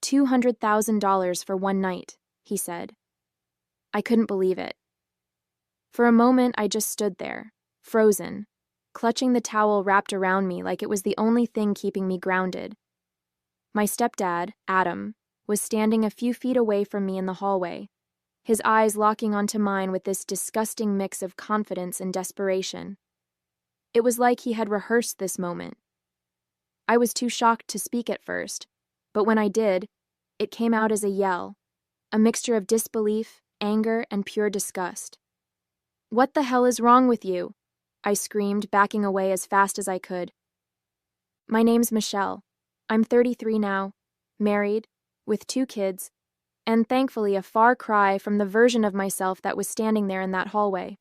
$200,000 for one night, he said. I couldn't believe it. For a moment, I just stood there, frozen, clutching the towel wrapped around me like it was the only thing keeping me grounded. My stepdad, Adam, was standing a few feet away from me in the hallway, his eyes locking onto mine with this disgusting mix of confidence and desperation. It was like he had rehearsed this moment. I was too shocked to speak at first, but when I did, it came out as a yell, a mixture of disbelief, anger, and pure disgust. "What the hell is wrong with you?" I screamed, backing away as fast as I could. "My name's Michelle. I'm 33 now, married, with 2 kids, and thankfully a far cry from the version of myself that was standing there in that hallway.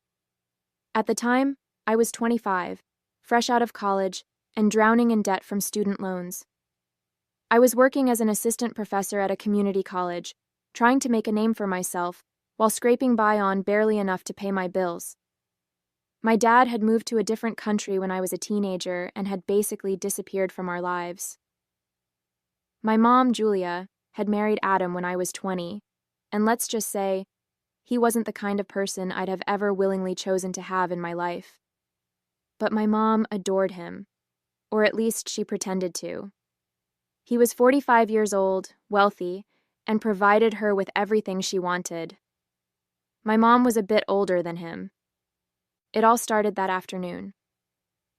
At the time, I was 25, fresh out of college, and drowning in debt from student loans. I was working as an assistant professor at a community college, trying to make a name for myself, while scraping by on barely enough to pay my bills. My dad had moved to a different country when I was a teenager and had basically disappeared from our lives. My mom, Julia, had married Adam when I was 20, and let's just say, he wasn't the kind of person I'd have ever willingly chosen to have in my life. But my mom adored him, or at least she pretended to. He was 45 years old, wealthy, and provided her with everything she wanted. My mom was a bit older than him. It all started that afternoon.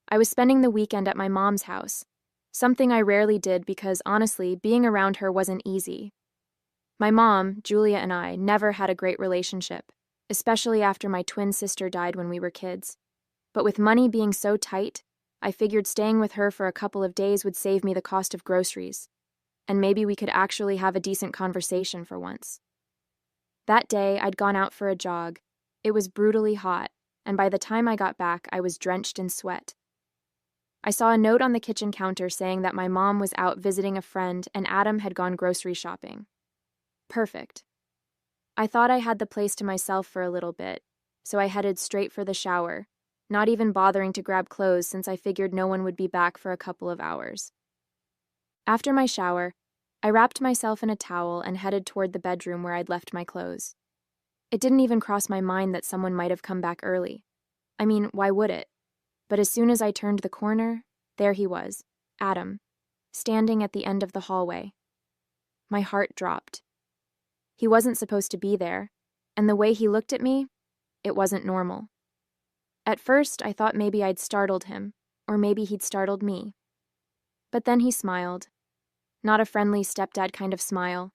I was spending the weekend at my mom's house, something I rarely did because, honestly, being around her wasn't easy. My mom, Julia, and I never had a great relationship, especially after my twin sister died when we were kids. But with money being so tight, I figured staying with her for a couple of days would save me the cost of groceries, and maybe we could actually have a decent conversation for once. That day, I'd gone out for a jog. It was brutally hot, and by the time I got back, I was drenched in sweat. I saw a note on the kitchen counter saying that my mom was out visiting a friend and Adam had gone grocery shopping. Perfect. I thought I had the place to myself for a little bit, so I headed straight for the shower, not even bothering to grab clothes since I figured no one would be back for a couple of hours. After my shower, I wrapped myself in a towel and headed toward the bedroom where I'd left my clothes. It didn't even cross my mind that someone might have come back early. I mean, why would it? But as soon as I turned the corner, there he was, Adam, standing at the end of the hallway. My heart dropped. He wasn't supposed to be there, and the way he looked at me, it wasn't normal. At first, I thought maybe I'd startled him, or maybe he'd startled me. But then he smiled. Not a friendly stepdad kind of smile.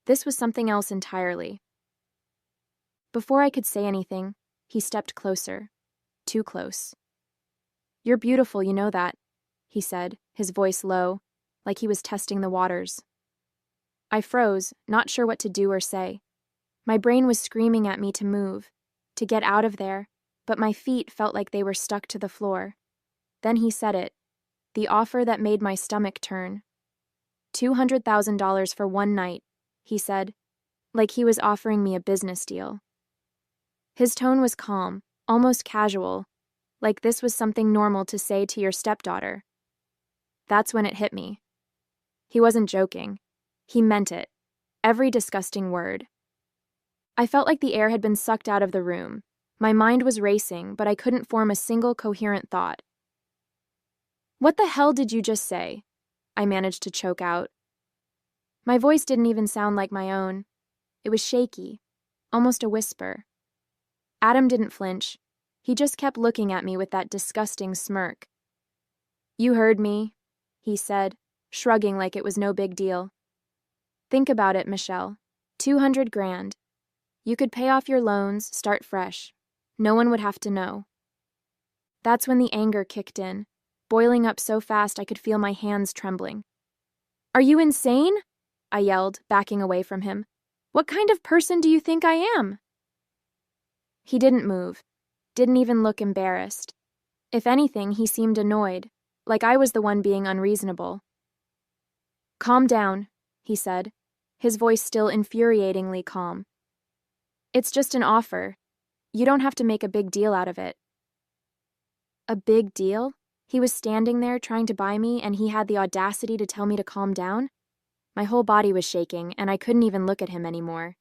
This was something else entirely. Before I could say anything, he stepped closer. Too close. "You're beautiful, you know that," he said, his voice low, like he was testing the waters. I froze, not sure what to do or say. My brain was screaming at me to move, to get out of there, but my feet felt like they were stuck to the floor. Then he said it, the offer that made my stomach turn. $200,000 for one night, he said, like he was offering me a business deal. His tone was calm, almost casual, like this was something normal to say to your stepdaughter. That's when it hit me. He wasn't joking. He meant it. Every disgusting word. I felt like the air had been sucked out of the room. My mind was racing, but I couldn't form a single coherent thought. "What the hell did you just say?" I managed to choke out. My voice didn't even sound like my own. It was shaky, almost a whisper. Adam didn't flinch. He just kept looking at me with that disgusting smirk. "You heard me," he said, shrugging like it was no big deal. "Think about it, Michelle. 200 grand. You could pay off your loans, start fresh. No one would have to know." That's when the anger kicked in, boiling up so fast I could feel my hands trembling. "Are you insane?" I yelled, backing away from him. "What kind of person do you think I am?" He didn't move, didn't even look embarrassed. If anything, he seemed annoyed, like I was the one being unreasonable. "Calm down," he said, his voice still infuriatingly calm. "It's just an offer. You don't have to make a big deal out of it." A big deal? He was standing there trying to buy me and he had the audacity to tell me to calm down? My whole body was shaking, and I couldn't even look at him anymore.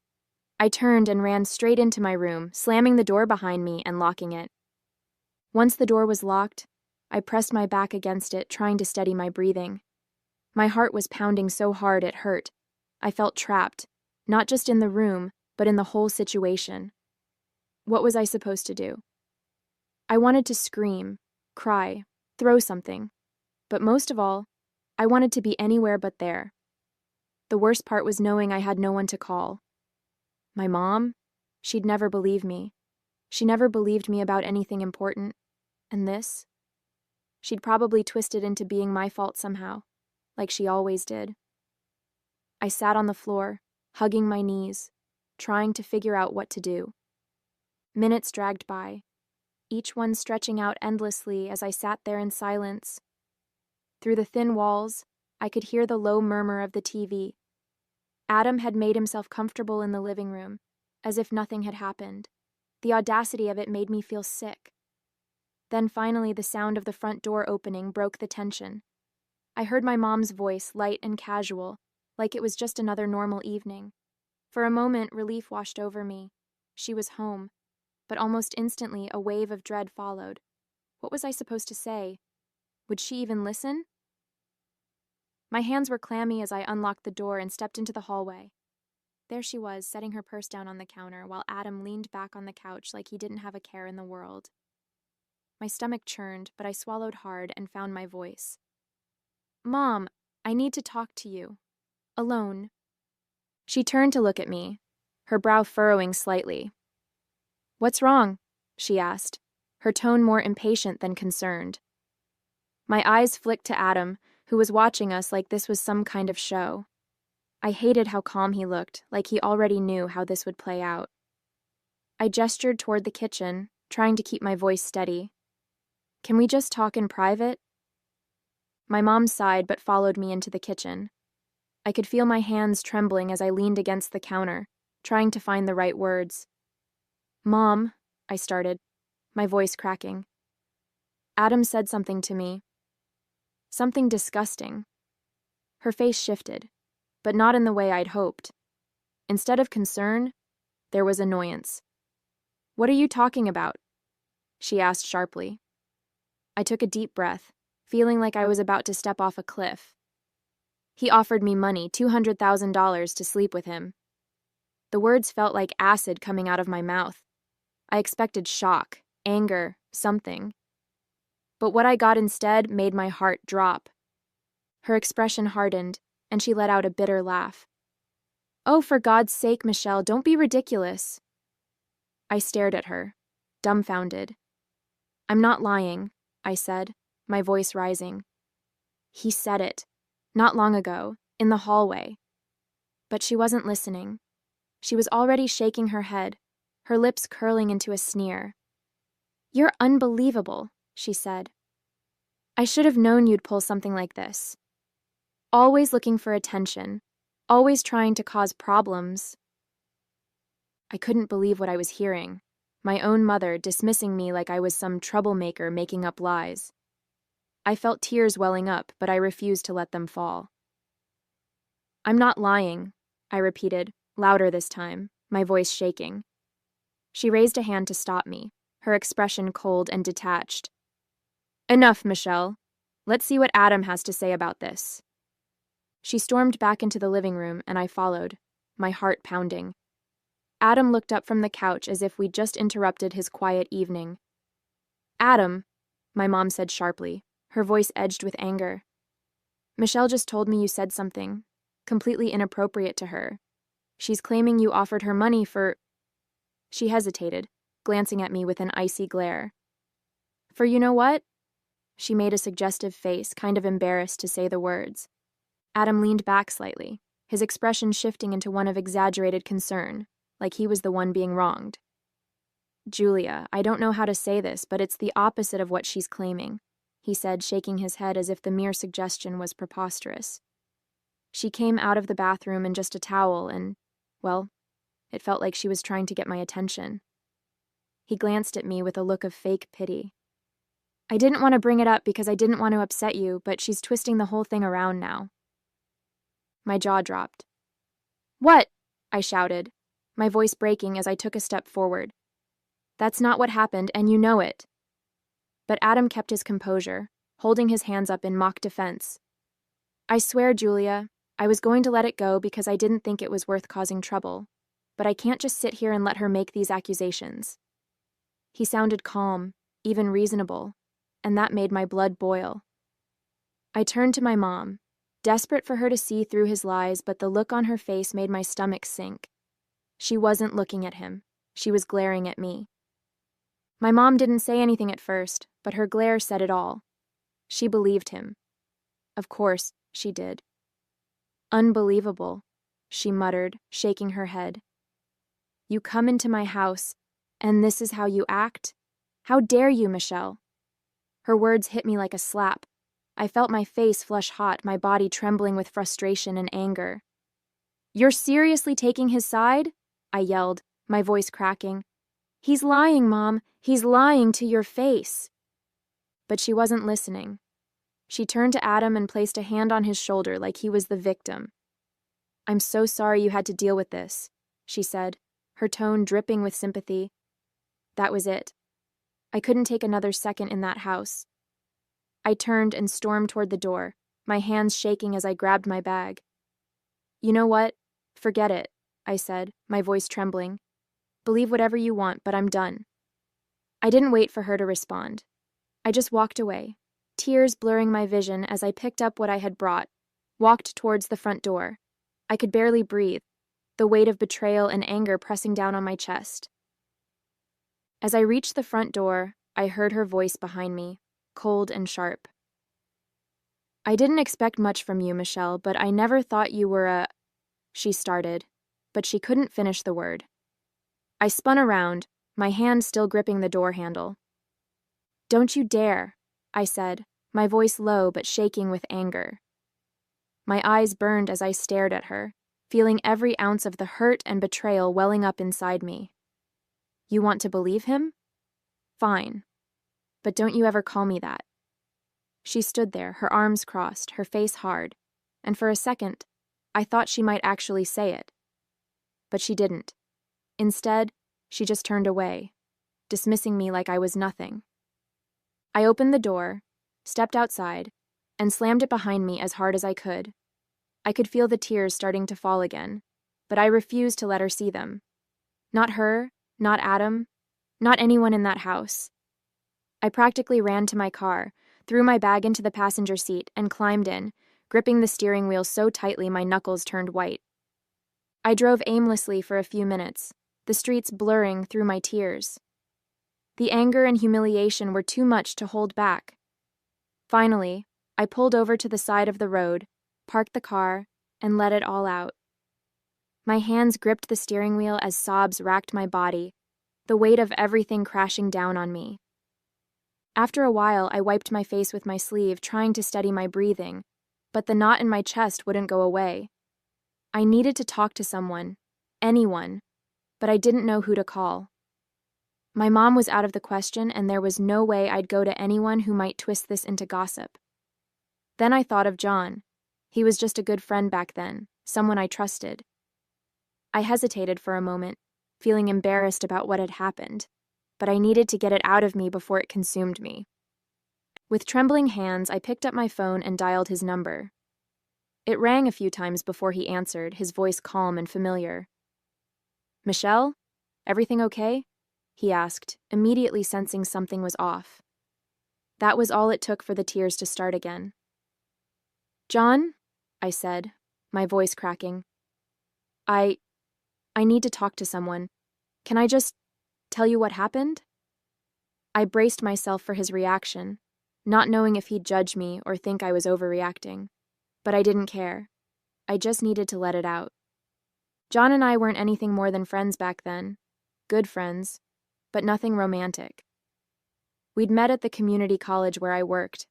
I turned and ran straight into my room, slamming the door behind me and locking it. Once the door was locked, I pressed my back against it, trying to steady my breathing. My heart was pounding so hard it hurt. I felt trapped, not just in the room, but in the whole situation. What was I supposed to do? I wanted to scream, cry, throw something. But most of all, I wanted to be anywhere but there. The worst part was knowing I had no one to call. My mom? She'd never believe me. She never believed me about anything important. And this? She'd probably twist it into being my fault somehow, like she always did. I sat on the floor, hugging my knees, trying to figure out what to do. Minutes dragged by, each one stretching out endlessly as I sat there in silence. Through the thin walls, I could hear the low murmur of the TV. Adam had made himself comfortable in the living room, as if nothing had happened. The audacity of it made me feel sick. Then finally the sound of the front door opening broke the tension. I heard my mom's voice, light and casual, like it was just another normal evening. For a moment, relief washed over me. She was home, but almost instantly a wave of dread followed. What was I supposed to say? Would she even listen? My hands were clammy as I unlocked the door and stepped into the hallway. There she was, setting her purse down on the counter, while Adam leaned back on the couch like he didn't have a care in the world. My stomach churned, but I swallowed hard and found my voice. "Mom, I need to talk to you. Alone." She turned to look at me, her brow furrowing slightly. "What's wrong?" she asked, her tone more impatient than concerned. My eyes flicked to Adam, who was watching us like this was some kind of show. I hated how calm he looked, like he already knew how this would play out. I gestured toward the kitchen, trying to keep my voice steady. "Can we just talk in private?" My mom sighed but followed me into the kitchen. I could feel my hands trembling as I leaned against the counter, trying to find the right words. "Mom," I started, my voice cracking. Adam said something to me. Something disgusting. Her face shifted, but not in the way I'd hoped. Instead of concern, there was annoyance. "What are you talking about?" she asked sharply. I took a deep breath, feeling like I was about to step off a cliff. "He offered me money, $200,000, to sleep with him." The words felt like acid coming out of my mouth. I expected shock, anger, something. But what I got instead made my heart drop. Her expression hardened, and she let out a bitter laugh. "Oh, for God's sake, Michelle, don't be ridiculous." I stared at her, dumbfounded. "I'm not lying," I said, my voice rising. "He said it, not long ago, in the hallway." But she wasn't listening. She was already shaking her head, her lips curling into a sneer. "You're unbelievable," she said. "I should have known you'd pull something like this. Always looking for attention, always trying to cause problems." I couldn't believe what I was hearing. My own mother dismissing me like I was some troublemaker making up lies. I felt tears welling up, but I refused to let them fall. "I'm not lying," I repeated, louder this time, my voice shaking. She raised a hand to stop me, her expression cold and detached. "Enough, Michelle. Let's see what Adam has to say about this." She stormed back into the living room, and I followed, my heart pounding. Adam looked up from the couch as if we'd just interrupted his quiet evening. "Adam," my mom said sharply, her voice edged with anger. "Michelle just told me you said something completely inappropriate to her. She's claiming you offered her money for—" She hesitated, glancing at me with an icy glare. "For you know what?" She made a suggestive face, kind of embarrassed to say the words. Adam leaned back slightly, his expression shifting into one of exaggerated concern, like he was the one being wronged. "Julia, I don't know how to say this, but it's the opposite of what she's claiming," he said, shaking his head as if the mere suggestion was preposterous. "She came out of the bathroom in just a towel and, well, it felt like she was trying to get my attention." He glanced at me with a look of fake pity. "I didn't want to bring it up because I didn't want to upset you, but she's twisting the whole thing around now." My jaw dropped. "What?" I shouted, my voice breaking as I took a step forward. "That's not what happened, and you know it." But Adam kept his composure, holding his hands up in mock defense. "I swear, Julia, I was going to let it go because I didn't think it was worth causing trouble, but I can't just sit here and let her make these accusations." He sounded calm, even reasonable, and that made my blood boil. I turned to my mom, desperate for her to see through his lies, but the look on her face made my stomach sink. She wasn't looking at him. She was glaring at me. My mom didn't say anything at first, but her glare said it all. She believed him. Of course, she did. "Unbelievable," she muttered, shaking her head. "You come into my house, and this is how you act? How dare you, Michelle?" Her words hit me like a slap. I felt my face flush hot, my body trembling with frustration and anger. "You're seriously taking his side?" I yelled, my voice cracking. "He's lying, Mom. He's lying to your face." But she wasn't listening. She turned to Adam and placed a hand on his shoulder like he was the victim. "I'm so sorry you had to deal with this," she said, her tone dripping with sympathy. That was it. I couldn't take another second in that house. I turned and stormed toward the door, my hands shaking as I grabbed my bag. "You know what? Forget it," I said, my voice trembling. "Believe whatever you want, but I'm done." I didn't wait for her to respond. I just walked away, tears blurring my vision as I picked up what I had brought, walked towards the front door. I could barely breathe, the weight of betrayal and anger pressing down on my chest. As I reached the front door, I heard her voice behind me, cold and sharp. "I didn't expect much from you, Michelle, but I never thought you were a—" she started, but she couldn't finish the word. I spun around, my hand still gripping the door handle. "Don't you dare," I said, my voice low but shaking with anger. My eyes burned as I stared at her, feeling every ounce of the hurt and betrayal welling up inside me. "You want to believe him? Fine. But don't you ever call me that." She stood there, her arms crossed, her face hard, and for a second, I thought she might actually say it. But she didn't. Instead, she just turned away, dismissing me like I was nothing. I opened the door, stepped outside, and slammed it behind me as hard as I could. I could feel the tears starting to fall again, but I refused to let her see them. Not her, not Adam, not anyone in that house. I practically ran to my car, threw my bag into the passenger seat, and climbed in, gripping the steering wheel so tightly my knuckles turned white. I drove aimlessly for a few minutes, the streets blurring through my tears. The anger and humiliation were too much to hold back. Finally, I pulled over to the side of the road, parked the car, and let it all out. My hands gripped the steering wheel as sobs racked my body, the weight of everything crashing down on me. After a while, I wiped my face with my sleeve, trying to steady my breathing, but the knot in my chest wouldn't go away. I needed to talk to someone, anyone, but I didn't know who to call. My mom was out of the question, and there was no way I'd go to anyone who might twist this into gossip. Then I thought of John. He was just a good friend back then, someone I trusted. I hesitated for a moment, feeling embarrassed about what had happened, but I needed to get it out of me before it consumed me. With trembling hands, I picked up my phone and dialed his number. It rang a few times before he answered, his voice calm and familiar. "Michelle? Everything okay?" he asked, immediately sensing something was off. That was all it took for the tears to start again. "John?" I said, my voice cracking. I need to talk to someone. Can I just tell you what happened?" I braced myself for his reaction, not knowing if he'd judge me or think I was overreacting. But I didn't care. I just needed to let it out. John and I weren't anything more than friends back then. Good friends, but nothing romantic. We'd met at the community college where I worked.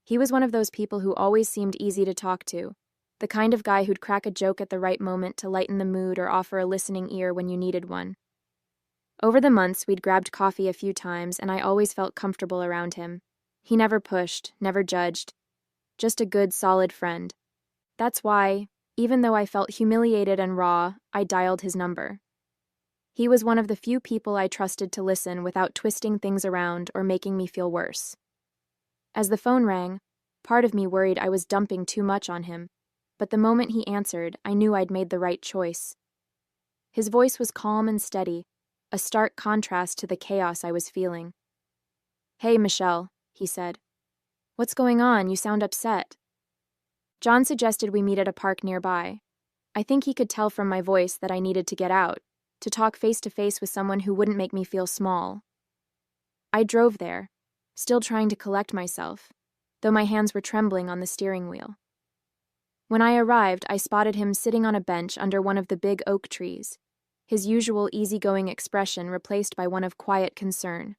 He was one of those people who always seemed easy to talk to, the kind of guy who'd crack a joke at the right moment to lighten the mood or offer a listening ear when you needed one. Over the months, we'd grabbed coffee a few times, and I always felt comfortable around him. He never pushed, never judged. Just a good, solid friend. That's why, Even though I felt humiliated and raw, I dialed his number. He was one of the few people I trusted to listen without twisting things around or making me feel worse. As the phone rang, part of me worried I was dumping too much on him, but the moment he answered, I knew I'd made the right choice. His voice was calm and steady, a stark contrast to the chaos I was feeling. "Hey, Michelle," he said. "What's going on? You sound upset." John suggested we meet at a park nearby. I think he could tell from my voice that I needed to get out, to talk face to face with someone who wouldn't make me feel small. I drove there, still trying to collect myself, though my hands were trembling on the steering wheel. When I arrived, I spotted him sitting on a bench under one of the big oak trees, his usual easygoing expression replaced by one of quiet concern.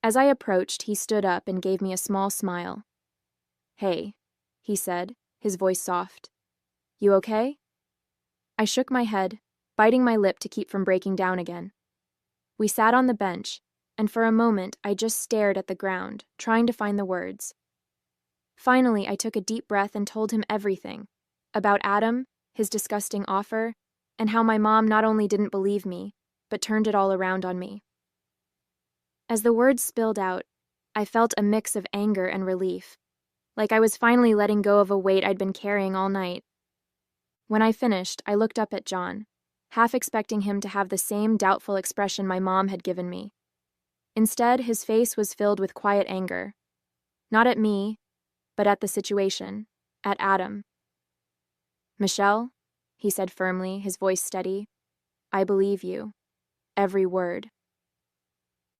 As I approached, he stood up and gave me a small smile. "Hey," he said, his voice soft. "You okay?" I shook my head, biting my lip to keep from breaking down again. We sat on the bench, and for a moment I just stared at the ground, trying to find the words. Finally, I took a deep breath and told him everything, about Adam, his disgusting offer, and how my mom not only didn't believe me, but turned it all around on me. As the words spilled out, I felt a mix of anger and relief, like I was finally letting go of a weight I'd been carrying all night. When I finished, I looked up at John, half expecting him to have the same doubtful expression my mom had given me. Instead, his face was filled with quiet anger. Not at me, but at the situation, at Adam. "Michelle," he said firmly, his voice steady, "I believe you. Every word."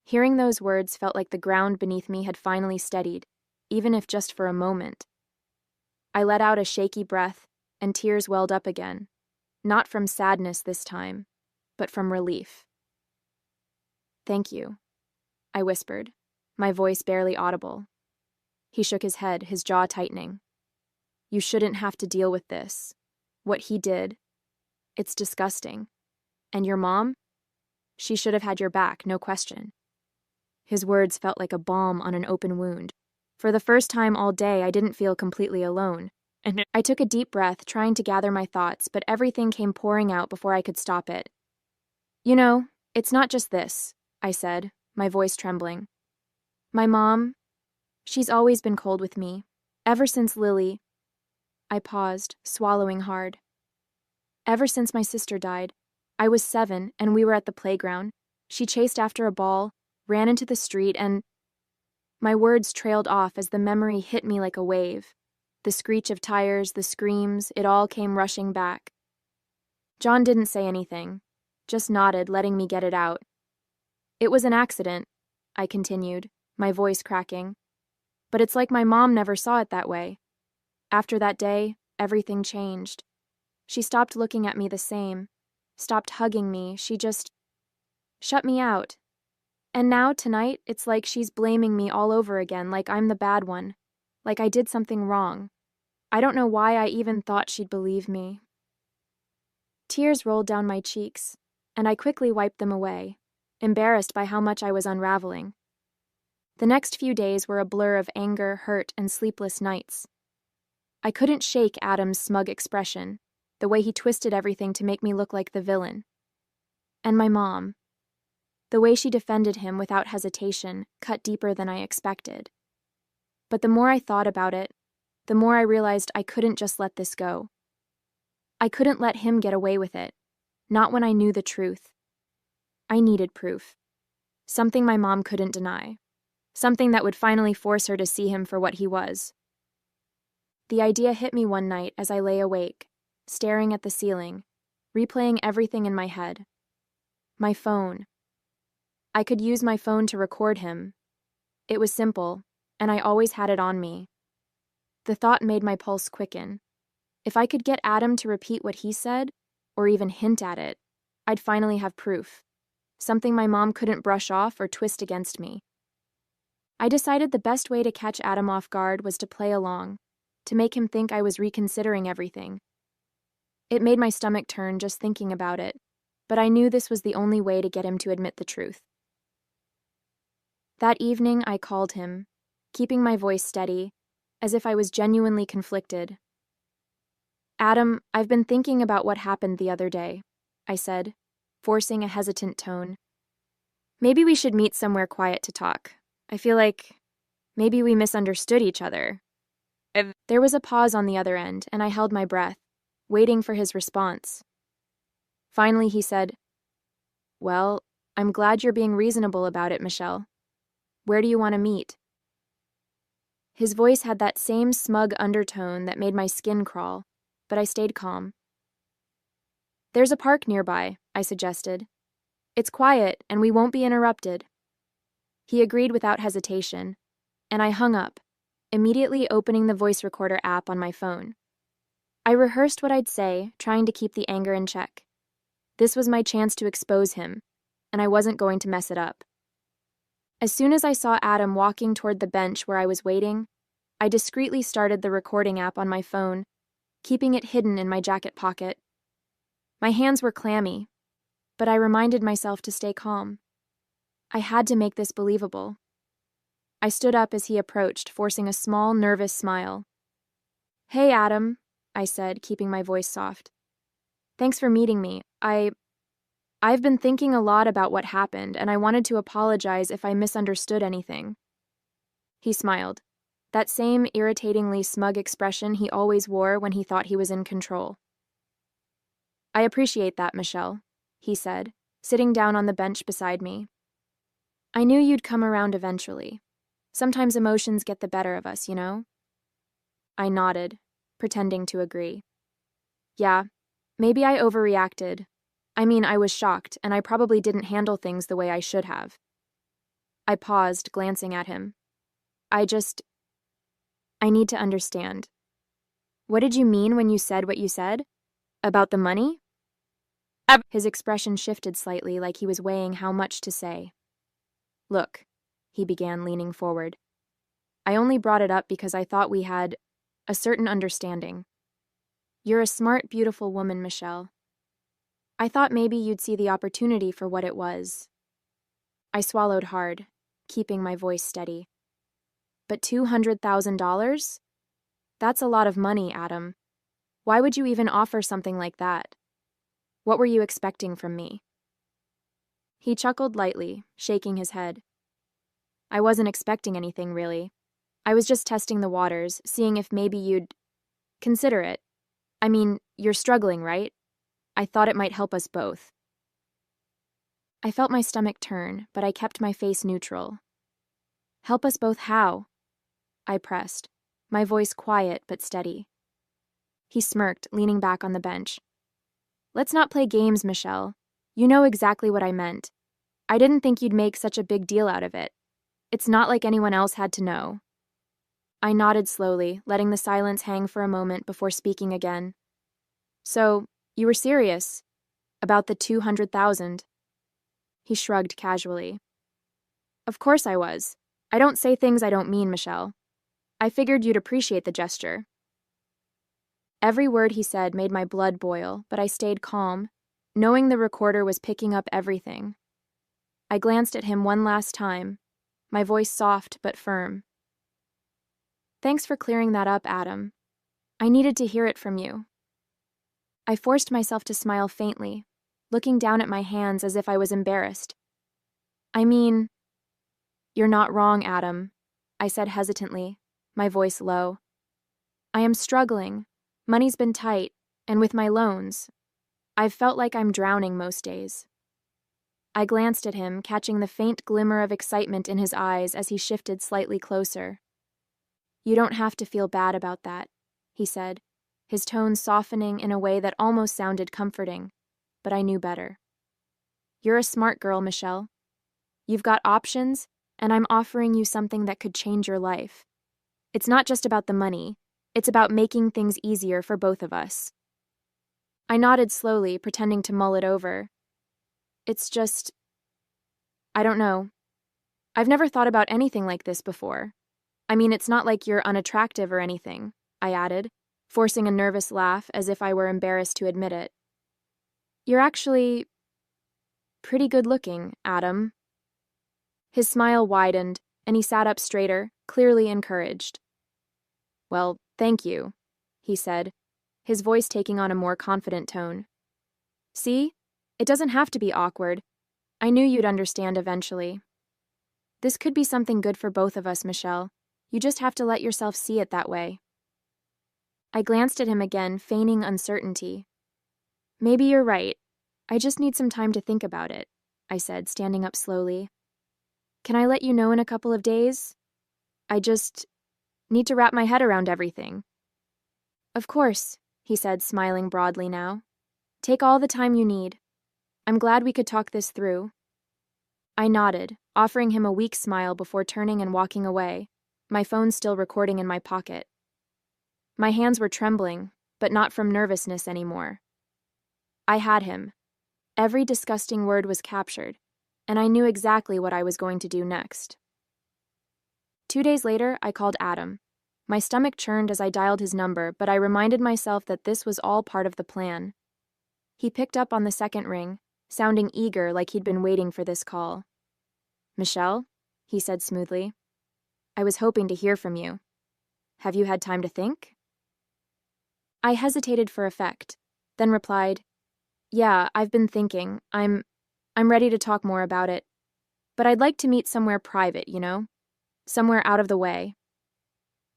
Hearing those words felt like the ground beneath me had finally steadied, even if just for a moment. I let out a shaky breath, and tears welled up again, not from sadness this time, but from relief. "Thank you," I whispered, my voice barely audible. He shook his head, his jaw tightening. "You shouldn't have to deal with this. What he did, it's disgusting. And your mom? She should have had your back, no question." His words felt like a balm on an open wound. For the first time all day, I didn't feel completely alone. And I took a deep breath, trying to gather my thoughts, but everything came pouring out before I could stop it. "You know, it's not just this," I said, my voice trembling. "My mom, she's always been cold with me, ever since Lily." I paused, swallowing hard. "Ever since my sister died. I was 7, and we were at the playground. She chased after a ball, ran into the street, and..." My words trailed off as the memory hit me like a wave. The screech of tires, the screams, it all came rushing back. John didn't say anything, just nodded, letting me get it out. "It was an accident," I continued, my voice cracking. "But it's like my mom never saw it that way. After that day, everything changed. She stopped looking at me the same, stopped hugging me, she just shut me out. And now, tonight, it's like she's blaming me all over again, like I'm the bad one, like I did something wrong. I don't know why I even thought she'd believe me." Tears rolled down my cheeks, and I quickly wiped them away, embarrassed by how much I was unraveling. The next few days were a blur of anger, hurt, and sleepless nights. I couldn't shake Adam's smug expression, the way he twisted everything to make me look like the villain. And my mom. The way she defended him without hesitation cut deeper than I expected. But the more I thought about it, the more I realized I couldn't just let this go. I couldn't let him get away with it, not when I knew the truth. I needed proof. Something my mom couldn't deny. Something that would finally force her to see him for what he was. The idea hit me one night as I lay awake, staring at the ceiling, replaying everything in my head. My phone. I could use my phone to record him. It was simple, and I always had it on me. The thought made my pulse quicken. If I could get Adam to repeat what he said, or even hint at it, I'd finally have proof. Something my mom couldn't brush off or twist against me. I decided the best way to catch Adam off guard was to play along, to make him think I was reconsidering everything. It made my stomach turn just thinking about it, but I knew this was the only way to get him to admit the truth. That evening, I called him, keeping my voice steady, as if I was genuinely conflicted. Adam, I've been thinking about what happened the other day, I said, forcing a hesitant tone. Maybe we should meet somewhere quiet to talk. I feel like maybe we misunderstood each other. There was a pause on the other end, and I held my breath, waiting for his response. Finally, he said, "Well, I'm glad you're being reasonable about it, Michelle. Where do you want to meet?" His voice had that same smug undertone that made my skin crawl, but I stayed calm. "There's a park nearby," I suggested. "It's quiet, and we won't be interrupted." He agreed without hesitation, and I hung up, immediately opening the voice recorder app on my phone. I rehearsed what I'd say, trying to keep the anger in check. This was my chance to expose him, and I wasn't going to mess it up. As soon as I saw Adam walking toward the bench where I was waiting, I discreetly started the recording app on my phone, keeping it hidden in my jacket pocket. My hands were clammy, but I reminded myself to stay calm. I had to make this believable. I stood up as he approached, forcing a small, nervous smile. "Hey, Adam," I said, keeping my voice soft. "Thanks for meeting me. I've been thinking a lot about what happened, and I wanted to apologize if I misunderstood anything." He smiled, that same irritatingly smug expression he always wore when he thought he was in control. "I appreciate that, Michelle," he said, sitting down on the bench beside me. "I knew you'd come around eventually. Sometimes emotions get the better of us, you know?" I nodded, pretending to agree. "Yeah, maybe I overreacted. I mean, I was shocked, and I probably didn't handle things the way I should have." I paused, glancing at him. I need to understand. What did you mean when you said what you said? About the money?" His expression shifted slightly, like he was weighing how much to say. "Look," he began, leaning forward. "I only brought it up because I thought we had a certain understanding. You're a smart, beautiful woman, Michelle. I thought maybe you'd see the opportunity for what it was." I swallowed hard, keeping my voice steady. "But $200,000? That's a lot of money, Adam. Why would you even offer something like that? What were you expecting from me?" He chuckled lightly, shaking his head. "I wasn't expecting anything, really. I was just testing the waters, seeing if maybe you'd consider it. I mean, you're struggling, right? I thought it might help us both." I felt my stomach turn, but I kept my face neutral. "Help us both how?" I pressed, my voice quiet but steady. He smirked, leaning back on the bench. "Let's not play games, Michelle. You know exactly what I meant. I didn't think you'd make such a big deal out of it. It's not like anyone else had to know." I nodded slowly, letting the silence hang for a moment before speaking again. "So, you were serious? About the 200,000? He shrugged casually. "Of course I was. I don't say things I don't mean, Michelle. I figured you'd appreciate the gesture." Every word he said made my blood boil, but I stayed calm, knowing the recorder was picking up everything. I glanced at him one last time, my voice soft but firm. "Thanks for clearing that up, Adam. I needed to hear it from you." I forced myself to smile faintly, looking down at my hands as if I was embarrassed. "I mean, you're not wrong, Adam," I said hesitantly, my voice low. "I am struggling. Money's been tight, and with my loans, I've felt like I'm drowning most days." I glanced at him, catching the faint glimmer of excitement in his eyes as he shifted slightly closer. "You don't have to feel bad about that," he said, his tone softening in a way that almost sounded comforting, but I knew better. "You're a smart girl, Michelle. You've got options, and I'm offering you something that could change your life. It's not just about the money, it's about making things easier for both of us." I nodded slowly, pretending to mull it over. "It's just, I don't know. I've never thought about anything like this before. I mean, it's not like you're unattractive or anything," I added, forcing a nervous laugh as if I were embarrassed to admit it. "You're actually pretty good-looking, Adam." His smile widened, and he sat up straighter, clearly encouraged. "Well, thank you," he said, his voice taking on a more confident tone. See? It doesn't have to be awkward. I knew you'd understand eventually. This could be something good for both of us, Michelle. You just have to let yourself see it that way. I glanced at him again, feigning uncertainty. Maybe you're right. I just need some time to think about it, I said, standing up slowly. Can I let you know in a couple of days? I just need to wrap my head around everything. Of course, he said, smiling broadly now. Take all the time you need. I'm glad we could talk this through. I nodded, offering him a weak smile before turning and walking away, my phone still recording in my pocket. My hands were trembling, but not from nervousness anymore. I had him. Every disgusting word was captured, and I knew exactly what I was going to do next. 2 days later, I called Adam. My stomach churned as I dialed his number, but I reminded myself that this was all part of the plan. He picked up on the second ring, sounding eager like he'd been waiting for this call. Michelle, he said smoothly. I was hoping to hear from you. Have you had time to think? I hesitated for effect, then replied, Yeah, I've been thinking. I'm ready to talk more about it. But I'd like to meet somewhere private, you know? Somewhere out of the way.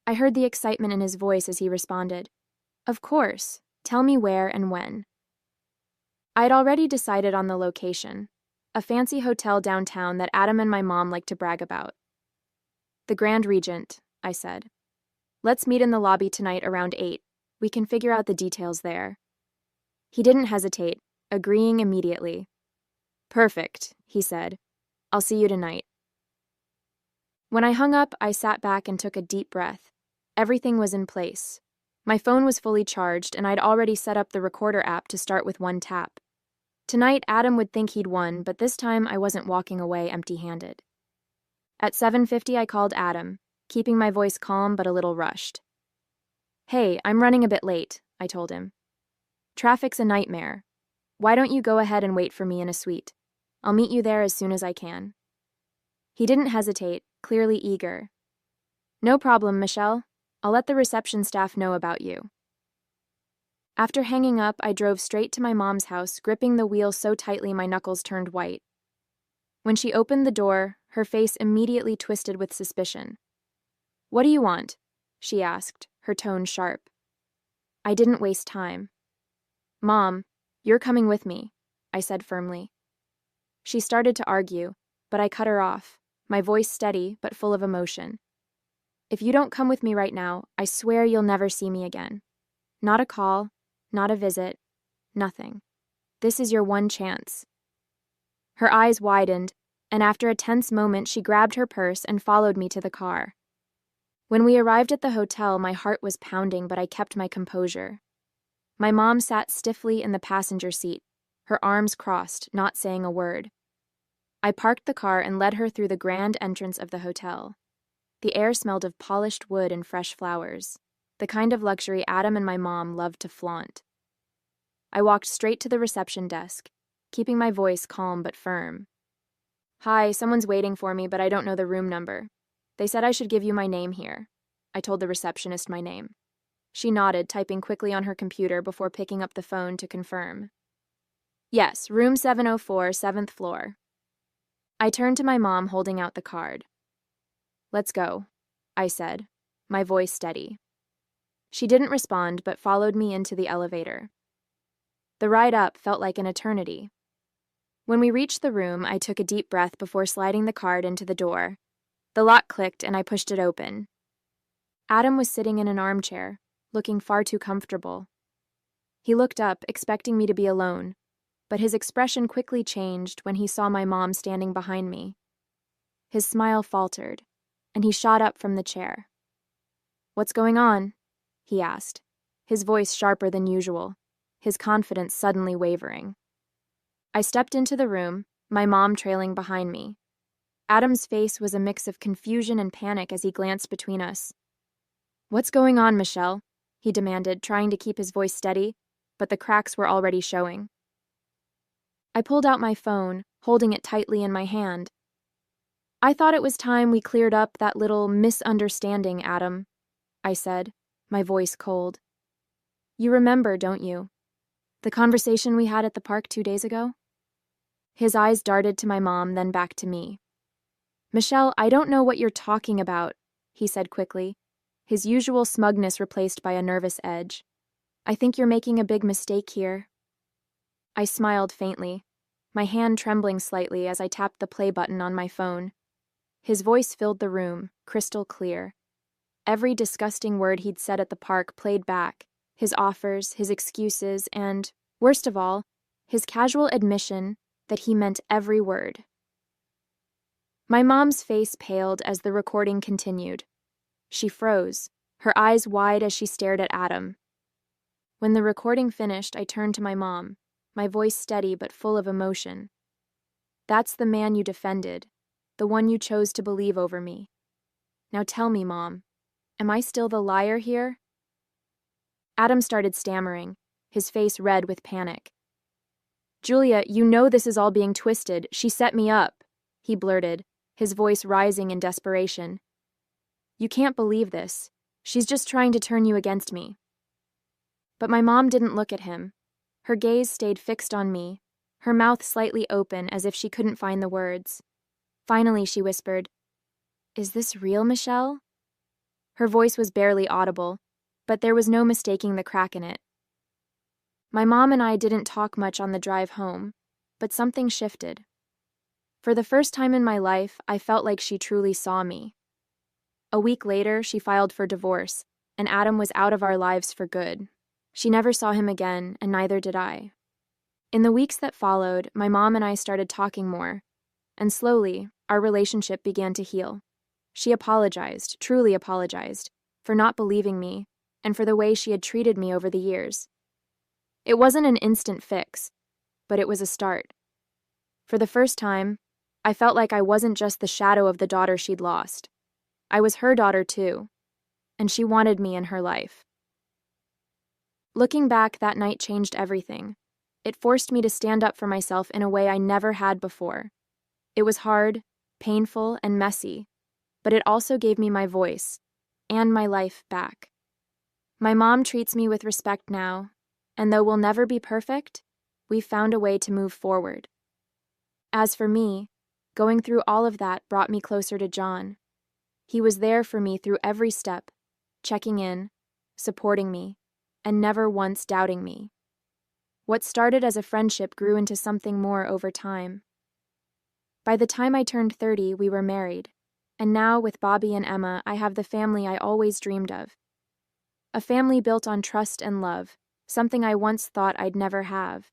I heard the excitement in his voice as he responded. Of course. Tell me where and when. I'd already decided on the location, a fancy hotel downtown that Adam and my mom like to brag about. The Grand Regent, I said. Let's meet in the lobby tonight around 8. We can figure out the details there. He didn't hesitate, agreeing immediately. Perfect, he said. I'll see you tonight. When I hung up, I sat back and took a deep breath. Everything was in place. My phone was fully charged, and I'd already set up the recorder app to start with one tap. Tonight, Adam would think he'd won, but this time I wasn't walking away empty-handed. At 7:50, I called Adam, keeping my voice calm but a little rushed. Hey, I'm running a bit late, I told him. Traffic's a nightmare. Why don't you go ahead and wait for me in a suite? I'll meet you there as soon as I can. He didn't hesitate, clearly eager. No problem, Michelle. I'll let the reception staff know about you. After hanging up, I drove straight to my mom's house, gripping the wheel so tightly my knuckles turned white. When she opened the door, her face immediately twisted with suspicion. What do you want? She asked, her tone sharp. I didn't waste time. Mom, you're coming with me, I said firmly. She started to argue, but I cut her off, my voice steady but full of emotion. If you don't come with me right now, I swear you'll never see me again. Not a call, not a visit, nothing. This is your one chance. Her eyes widened, and after a tense moment, she grabbed her purse and followed me to the car. When we arrived at the hotel, my heart was pounding, but I kept my composure. My mom sat stiffly in the passenger seat, her arms crossed, not saying a word. I parked the car and led her through the grand entrance of the hotel. The air smelled of polished wood and fresh flowers, the kind of luxury Adam and my mom loved to flaunt. I walked straight to the reception desk, keeping my voice calm but firm. Hi, someone's waiting for me, but I don't know the room number. They said I should give you my name here. I told the receptionist my name. She nodded, typing quickly on her computer before picking up the phone to confirm. Yes, room 704, 7th floor. I turned to my mom, holding out the card. Let's go, I said, my voice steady. She didn't respond, but followed me into the elevator. The ride up felt like an eternity. When we reached the room, I took a deep breath before sliding the card into the door. The lock clicked and I pushed it open. Adam was sitting in an armchair, looking far too comfortable. He looked up, expecting me to be alone, but his expression quickly changed when he saw my mom standing behind me. His smile faltered, and he shot up from the chair. What's going on? He asked, his voice sharper than usual, his confidence suddenly wavering. I stepped into the room, my mom trailing behind me. Adam's face was a mix of confusion and panic as he glanced between us. What's going on, Michelle? He demanded, trying to keep his voice steady, but the cracks were already showing. I pulled out my phone, holding it tightly in my hand. I thought it was time we cleared up that little misunderstanding, Adam, I said, my voice cold. You remember, don't you? The conversation we had at the park 2 days ago? His eyes darted to my mom, then back to me. Michelle, I don't know what you're talking about, he said quickly, his usual smugness replaced by a nervous edge. I think you're making a big mistake here. I smiled faintly, my hand trembling slightly as I tapped the play button on my phone. His voice filled the room, crystal clear. Every disgusting word he'd said at the park played back, his offers, his excuses, and, worst of all, his casual admission that he meant every word. My mom's face paled as the recording continued. She froze, her eyes wide as she stared at Adam. When the recording finished, I turned to my mom, my voice steady but full of emotion. That's the man you defended, the one you chose to believe over me. Now tell me, Mom, am I still the liar here? Adam started stammering, his face red with panic. Julia, you know this is all being twisted. She set me up, he blurted, his voice rising in desperation. You can't believe this. She's just trying to turn you against me. But my mom didn't look at him. Her gaze stayed fixed on me, her mouth slightly open as if she couldn't find the words. Finally, she whispered, Is this real, Michelle? Her voice was barely audible, but there was no mistaking the crack in it. My mom and I didn't talk much on the drive home, but something shifted. For the first time in my life, I felt like she truly saw me. A week later, she filed for divorce, and Adam was out of our lives for good. She never saw him again, and neither did I. In the weeks that followed, my mom and I started talking more, and slowly, our relationship began to heal. She apologized, truly apologized, for not believing me, and for the way she had treated me over the years. It wasn't an instant fix, but it was a start. For the first time, I felt like I wasn't just the shadow of the daughter she'd lost. I was her daughter too, and she wanted me in her life. Looking back, that night changed everything. It forced me to stand up for myself in a way I never had before. It was hard, painful, and messy, but it also gave me my voice and my life back. My mom treats me with respect now, and though we'll never be perfect, we've found a way to move forward. As for me, going through all of that brought me closer to John. He was there for me through every step, checking in, supporting me, and never once doubting me. What started as a friendship grew into something more over time. By the time I turned 30, we were married, and now with Bobby and Emma, I have the family I always dreamed of. A family built on trust and love, something I once thought I'd never have.